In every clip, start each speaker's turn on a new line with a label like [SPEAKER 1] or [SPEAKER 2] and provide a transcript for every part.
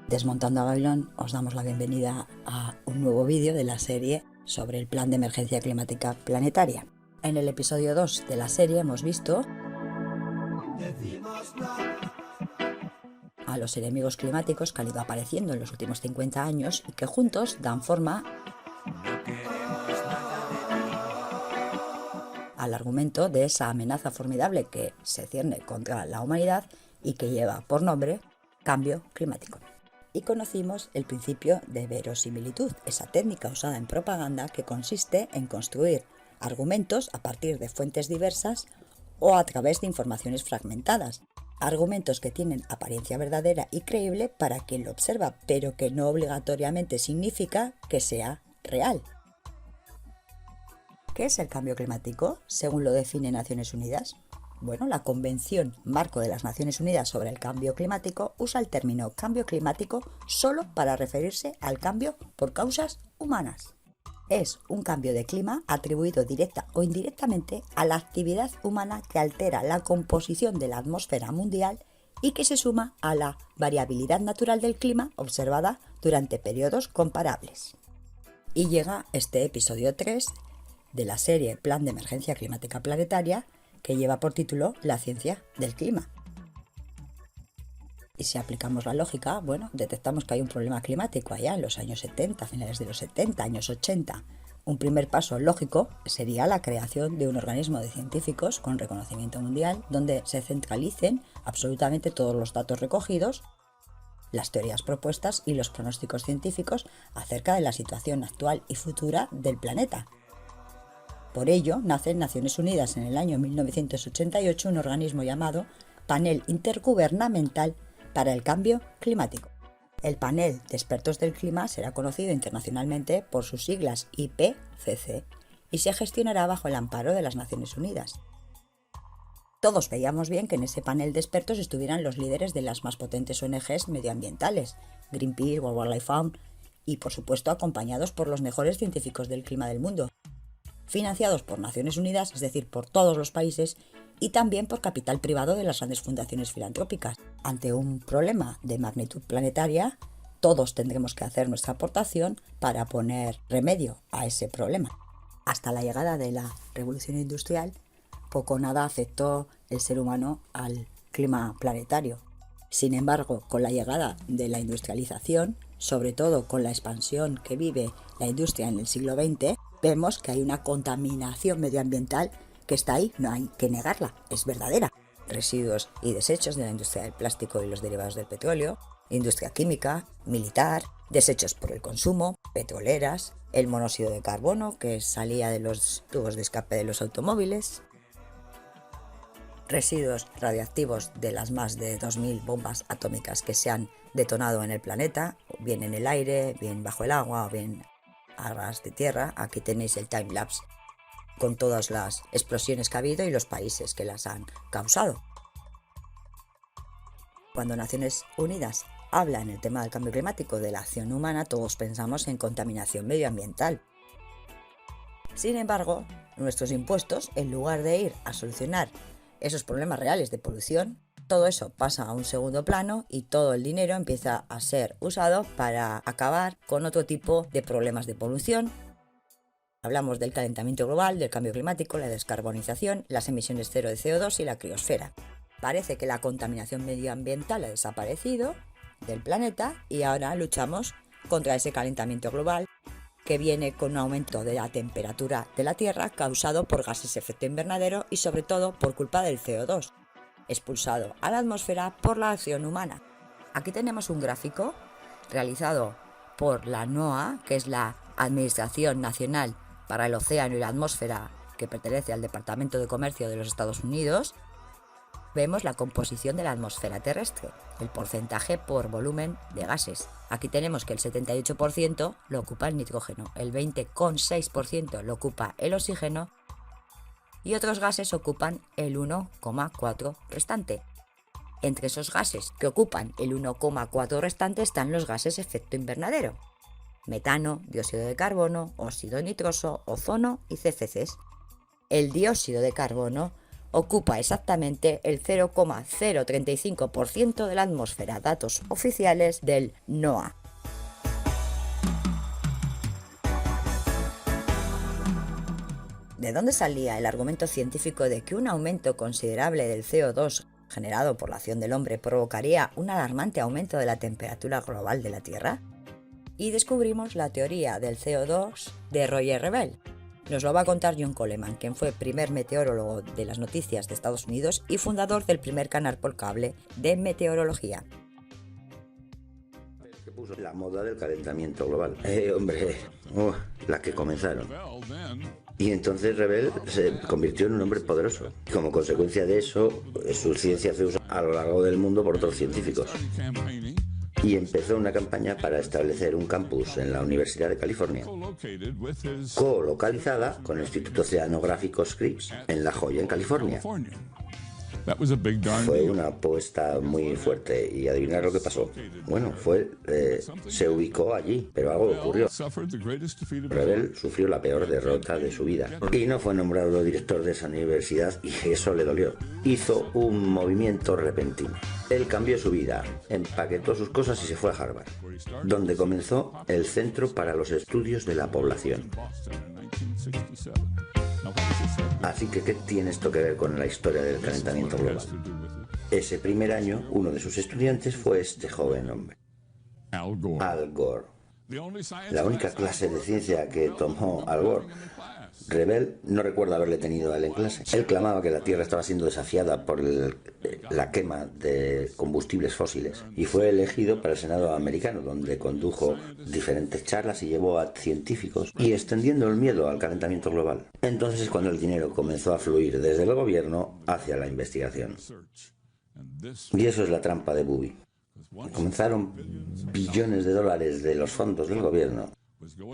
[SPEAKER 1] Desmontando a Babilón, os damos la bienvenida a un nuevo vídeo de la serie sobre el Plan de Emergencia Climática Planetaria. En el episodio 2 de la serie hemos visto a los enemigos climáticos que han ido apareciendo en los últimos 50 años y que juntos dan forma al argumento de esa amenaza formidable que se cierne contra la humanidad y que lleva por nombre cambio climático. Y conocimos el principio de verosimilitud, esa técnica usada en propaganda que consiste en construir argumentos a partir de fuentes diversas o a través de informaciones fragmentadas. Argumentos que tienen apariencia verdadera y creíble para quien lo observa, pero que no obligatoriamente significa que sea real. ¿Qué es el cambio climático, según lo define Naciones Unidas? Bueno, la Convención Marco de las Naciones Unidas sobre el Cambio Climático usa el término cambio climático solo para referirse al cambio por causas humanas. Es un cambio de clima atribuido directa o indirectamente a la actividad humana que altera la composición de la atmósfera mundial y que se suma a la variabilidad natural del clima observada durante periodos comparables. Y llega este episodio 3 de la serie Plan de Emergencia Climática Planetaria, que lleva por título La ciencia del clima. Y si aplicamos la lógica, bueno, detectamos que hay un problema climático allá en los años 70, finales de los 70, años 80. Un primer paso lógico sería la creación de un organismo de científicos con reconocimiento mundial donde se centralicen absolutamente todos los datos recogidos, las teorías propuestas y los pronósticos científicos acerca de la situación actual y futura del planeta. Por ello, nace en Naciones Unidas en el año 1988 un organismo llamado Panel Intergubernamental para el Cambio Climático. El panel de expertos del clima será conocido internacionalmente por sus siglas IPCC y se gestionará bajo el amparo de las Naciones Unidas. Todos veíamos bien que en ese panel de expertos estuvieran los líderes de las más potentes ONGs medioambientales, Greenpeace, World Wildlife Fund, y por supuesto acompañados por los mejores científicos del clima del mundo, financiados por Naciones Unidas, es decir, por todos los países, y también por capital privado de las grandes fundaciones filantrópicas. Ante un problema de magnitud planetaria, todos tendremos que hacer nuestra aportación para poner remedio a ese problema. Hasta la llegada de la revolución industrial, poco o nada afectó el ser humano al clima planetario. Sin embargo, con la llegada de la industrialización, sobre todo con la expansión que vive la industria en el siglo XX, vemos que hay una contaminación medioambiental que está ahí, no hay que negarla, es verdadera. Residuos y desechos de la industria del plástico y los derivados del petróleo, industria química, militar, desechos por el consumo, petroleras, el monóxido de carbono que salía de los tubos de escape de los automóviles, residuos radiactivos de las más de 2000 bombas atómicas que se han detonado en el planeta, bien en el aire, bien bajo el agua o bien a ras de tierra. Aquí tenéis el timelapse con todas las explosiones que ha habido y los países que las han causado. Cuando Naciones Unidas habla en el tema del cambio climático de la acción humana, todos pensamos en contaminación medioambiental. Sin embargo, nuestros impuestos, en lugar de ir a solucionar esos problemas reales de polución, todo eso pasa a un segundo plano y todo el dinero empieza a ser usado para acabar con otro tipo de problemas de polución. Hablamos del calentamiento global, del cambio climático, la descarbonización, las emisiones cero de CO2 y la criosfera. Parece que la contaminación medioambiental ha desaparecido del planeta y ahora luchamos contra ese calentamiento global que viene con un aumento de la temperatura de la Tierra causado por gases de efecto invernadero y sobre todo por culpa del CO2. Expulsado a la atmósfera por la acción humana. Aquí tenemos un gráfico realizado por la NOAA, que es la Administración Nacional para el Océano y la Atmósfera, que pertenece al Departamento de Comercio de los Estados Unidos. Vemos la composición de la atmósfera terrestre, el porcentaje por volumen de gases. Aquí tenemos que el 78% lo ocupa el nitrógeno, el 20,6% lo ocupa el oxígeno y otros gases ocupan el 1,4% restante. Entre esos gases que ocupan el 1,4% restante están los gases efecto invernadero: metano, dióxido de carbono, óxido nitroso, ozono y CFCs. El dióxido de carbono ocupa exactamente el 0,035% de la atmósfera, datos oficiales del NOAA. ¿De dónde salía el argumento científico de que un aumento considerable del CO2 generado por la acción del hombre provocaría un alarmante aumento de la temperatura global de la Tierra? Y descubrimos la teoría del CO2 de Roger Rebel. Nos lo va a contar John Coleman, quien fue primer meteorólogo de las noticias de Estados Unidos y fundador del primer canal por cable de meteorología.
[SPEAKER 2] Que puso la moda del calentamiento global. La que comenzaron. Y entonces Rebel se convirtió en un hombre poderoso. Como consecuencia de eso, su ciencia fue usada a lo largo del mundo por otros científicos. Y empezó una campaña para establecer un campus en la Universidad de California, colocalizada con el Instituto Oceanográfico Scripps en La Joya, en California. Fue una apuesta muy fuerte y adivinar lo que pasó. Bueno, se ubicó allí, pero algo ocurrió. Rebel sufrió la peor derrota de su vida y no fue nombrado director de esa universidad y eso le dolió. Hizo un movimiento repentino. Él cambió su vida, empaquetó sus cosas y se fue a Harvard, donde comenzó el Centro para los Estudios de la Población. Así que, ¿qué tiene esto que ver con la historia del calentamiento global? Ese primer año, uno de sus estudiantes fue este joven hombre, Al Gore. La única clase de ciencia que tomó Al Gore. Rebel no recuerda haberle tenido a él en clase. Él clamaba que la Tierra estaba siendo desafiada por la quema de combustibles fósiles y fue elegido para el Senado americano, donde condujo diferentes charlas y llevó a científicos y extendiendo el miedo al calentamiento global. Entonces es cuando el dinero comenzó a fluir desde el gobierno hacia la investigación. Y eso es la trampa de Booby. Comenzaron billones de dólares de los fondos del gobierno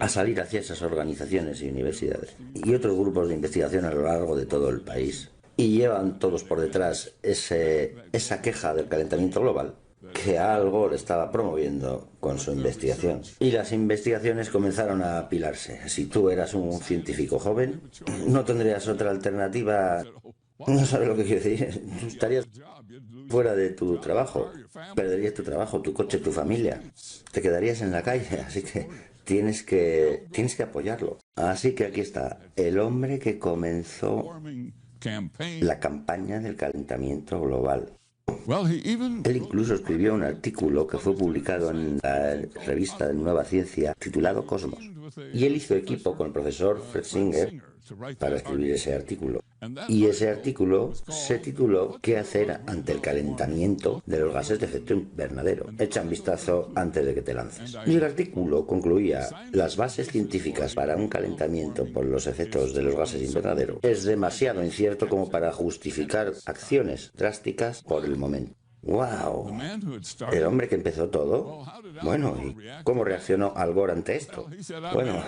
[SPEAKER 2] a salir hacia esas organizaciones y universidades y otros grupos de investigación a lo largo de todo el país. Y llevan todos por detrás esa queja del calentamiento global que Al Gore estaba promoviendo con su investigación. Y las investigaciones comenzaron a apilarse. Si tú eras un científico joven, no tendrías otra alternativa. No sabes lo que quiero decir. Estarías fuera de tu trabajo, perderías tu trabajo, tu coche, tu familia, te quedarías en la calle, así que tienes que apoyarlo. Así que aquí está, el hombre que comenzó la campaña del calentamiento global. Él incluso escribió un artículo que fue publicado en la revista Nueva Ciencia titulado Cosmos. Y él hizo equipo con el profesor Fred Singer para escribir ese artículo. Y ese artículo se tituló ¿Qué hacer ante el calentamiento de los gases de efecto invernadero? Echa un vistazo antes de que te lances. Y el artículo concluía: las bases científicas para un calentamiento por los efectos de los gases invernadero es demasiado incierto como para justificar acciones drásticas por el momento. ¡Wow! El hombre que empezó todo. Bueno, ¿y cómo reaccionó Al Gore ante esto? Bueno,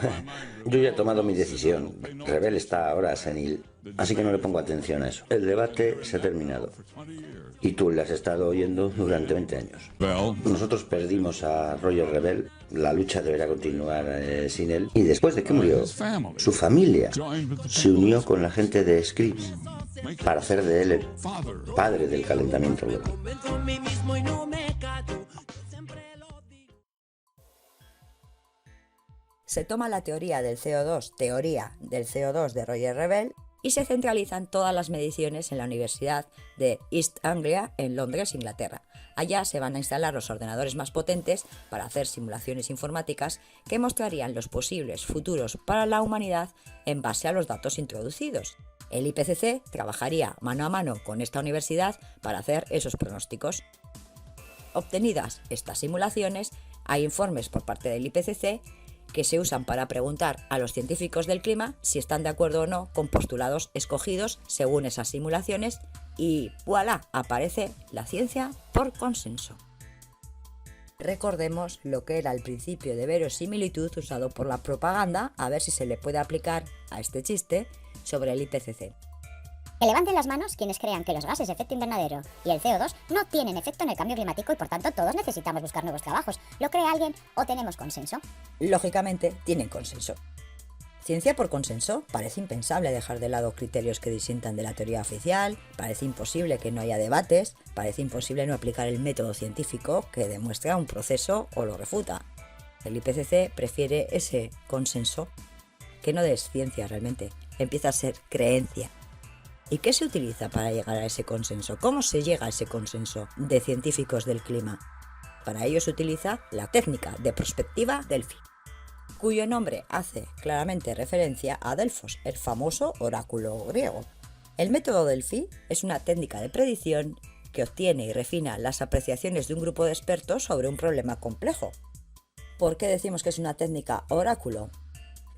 [SPEAKER 2] yo ya he tomado mi decisión. Rebel está ahora senil, así que no le pongo atención a eso. El debate se ha terminado. Y tú le has estado oyendo durante 20 años. Nosotros perdimos a Roger Rebel. La lucha deberá continuar sin él. Y después de que murió, su familia se unió con la gente de Scripps para hacer de él el padre del calentamiento global.
[SPEAKER 1] Se toma la teoría del CO2 de Roger Rebel y se centralizan todas las mediciones en la Universidad de East Anglia en Londres, Inglaterra. Allá se van a instalar los ordenadores más potentes para hacer simulaciones informáticas que mostrarían los posibles futuros para la humanidad en base a los datos introducidos. El IPCC trabajaría mano a mano con esta universidad para hacer esos pronósticos. Obtenidas estas simulaciones, hay informes por parte del IPCC que se usan para preguntar a los científicos del clima si están de acuerdo o no con postulados escogidos según esas simulaciones y ¡voilà! Aparece la ciencia por consenso. Recordemos lo que era el principio de verosimilitud usado por la propaganda, a ver si se le puede aplicar a este chiste sobre el IPCC.
[SPEAKER 3] Que levanten las manos quienes crean que los gases de efecto invernadero y el CO2 no tienen efecto en el cambio climático y por tanto todos necesitamos buscar nuevos trabajos. ¿Lo cree alguien o tenemos consenso?
[SPEAKER 1] Lógicamente tienen consenso. Ciencia por consenso. Parece impensable dejar de lado criterios que disientan de la teoría oficial, parece imposible que no haya debates, parece imposible no aplicar el método científico que demuestra un proceso o lo refuta. El IPCC prefiere ese consenso, que no es ciencia realmente, empieza a ser creencia. ¿Y qué se utiliza para llegar a ese consenso? ¿Cómo se llega a ese consenso de científicos del clima? Para ello se utiliza la técnica de prospectiva Delphi, cuyo nombre hace claramente referencia a Delfos, el famoso oráculo griego. El método Delphi es una técnica de predicción que obtiene y refina las apreciaciones de un grupo de expertos sobre un problema complejo. ¿Por qué decimos que es una técnica oráculo?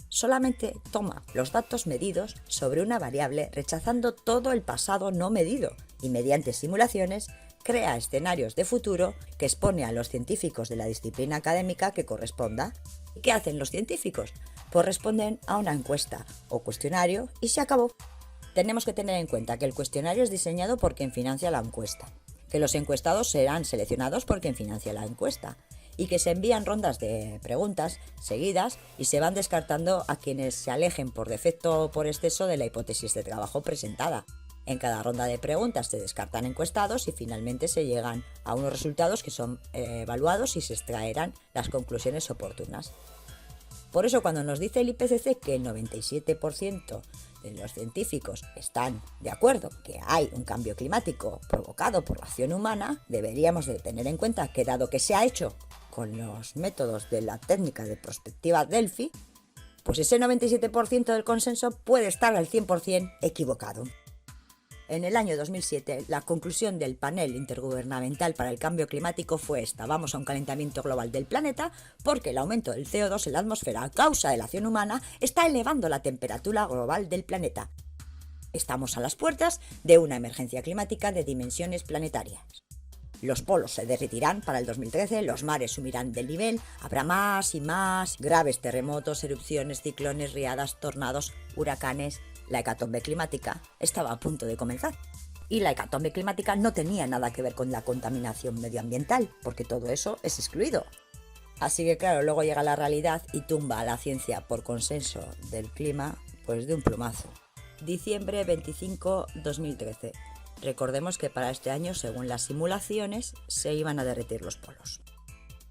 [SPEAKER 1] Solamente toma los datos medidos sobre una variable rechazando todo el pasado no medido y mediante simulaciones crea escenarios de futuro que expone a los científicos de la disciplina académica que corresponda. ¿Y qué hacen los científicos? Pues responden a una encuesta o cuestionario y se acabó. Tenemos que tener en cuenta que el cuestionario es diseñado por quien financia la encuesta, que los encuestados serán seleccionados por quien financia la encuesta y que se envían rondas de preguntas seguidas y se van descartando a quienes se alejen por defecto o por exceso de la hipótesis de trabajo presentada. En cada ronda de preguntas se descartan encuestados y finalmente se llegan a unos resultados que son evaluados y se extraerán las conclusiones oportunas. Por eso cuando nos dice el IPCC que el 97% de los científicos están de acuerdo que hay un cambio climático provocado por la acción humana, deberíamos de tener en cuenta que dado que se ha hecho con los métodos de la técnica de prospectiva Delphi, pues ese 97% del consenso puede estar al 100% equivocado. En el año 2007, la conclusión del panel intergubernamental para el cambio climático fue esta: vamos a un calentamiento global del planeta porque el aumento del CO2 en la atmósfera a causa de la acción humana está elevando la temperatura global del planeta. Estamos a las puertas de una emergencia climática de dimensiones planetarias. Los polos se derretirán para el 2013, los mares sumirán del nivel, habrá más y más graves terremotos, erupciones, ciclones, riadas, tornados, huracanes. La hecatombe climática estaba a punto de comenzar. Y la hecatombe climática no tenía nada que ver con la contaminación medioambiental, porque todo eso es excluido. Así que claro, luego llega la realidad y tumba a la ciencia por consenso del clima, pues de un plumazo. Diciembre 25, 2013. Recordemos que para este año, según las simulaciones, se iban a derretir los polos.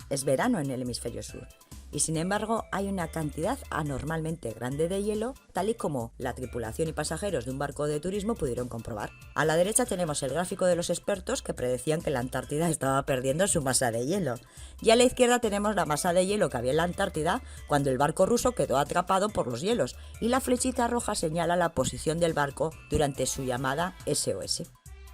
[SPEAKER 1] Es verano en el hemisferio sur. Y sin embargo hay una cantidad anormalmente grande de hielo, tal y como la tripulación y pasajeros de un barco de turismo pudieron comprobar. A la derecha tenemos el gráfico de los expertos que predecían que la Antártida estaba perdiendo su masa de hielo. Y a la izquierda tenemos la masa de hielo que había en la Antártida cuando el barco ruso quedó atrapado por los hielos, y la flechita roja señala la posición del barco durante su llamada SOS.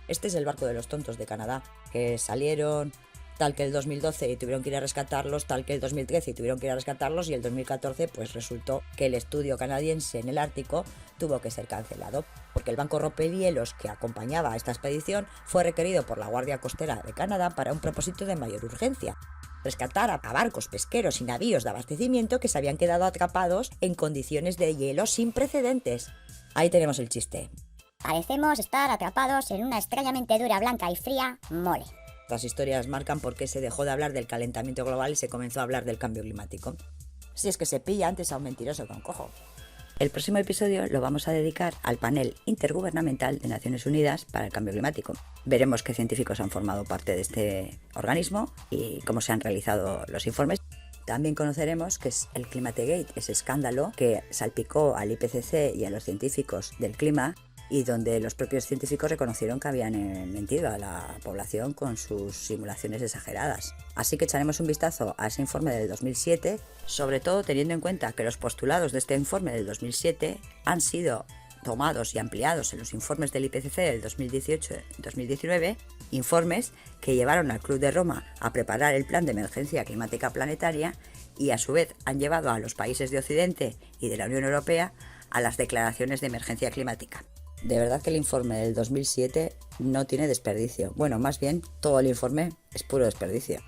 [SPEAKER 1] Este es el barco de los tontos de Canadá, que salieron tal que el 2012 y tuvieron que ir a rescatarlos, tal que el 2013 y tuvieron que ir a rescatarlos, y el 2014 pues resultó que el estudio canadiense en el Ártico tuvo que ser cancelado, porque el banco rompehielos que acompañaba a esta expedición fue requerido por la Guardia Costera de Canadá para un propósito de mayor urgencia: rescatar a barcos pesqueros y navíos de abastecimiento que se habían quedado atrapados en condiciones de hielo sin precedentes. Ahí tenemos el chiste.
[SPEAKER 3] Parecemos estar atrapados en una extrañamente dura, blanca y fría mole.
[SPEAKER 1] Las historias marcan por qué se dejó de hablar del calentamiento global y se comenzó a hablar del cambio climático. Si es que se pilla antes a un mentiroso con cojo. El próximo episodio lo vamos a dedicar al panel intergubernamental de Naciones Unidas para el cambio climático. Veremos qué científicos han formado parte de este organismo y cómo se han realizado los informes. También conoceremos qué es el Climategate, ese escándalo que salpicó al IPCC y a los científicos del clima, y donde los propios científicos reconocieron que habían mentido a la población con sus simulaciones exageradas. Así que echaremos un vistazo a ese informe del 2007, sobre todo teniendo en cuenta que los postulados de este informe del 2007 han sido tomados y ampliados en los informes del IPCC del 2018 y 2019, informes que llevaron al Club de Roma a preparar el plan de emergencia climática planetaria y a su vez han llevado a los países de Occidente y de la Unión Europea a las declaraciones de emergencia climática. De verdad que el informe del 2007 no tiene desperdicio. Bueno, más bien todo el informe es puro desperdicio.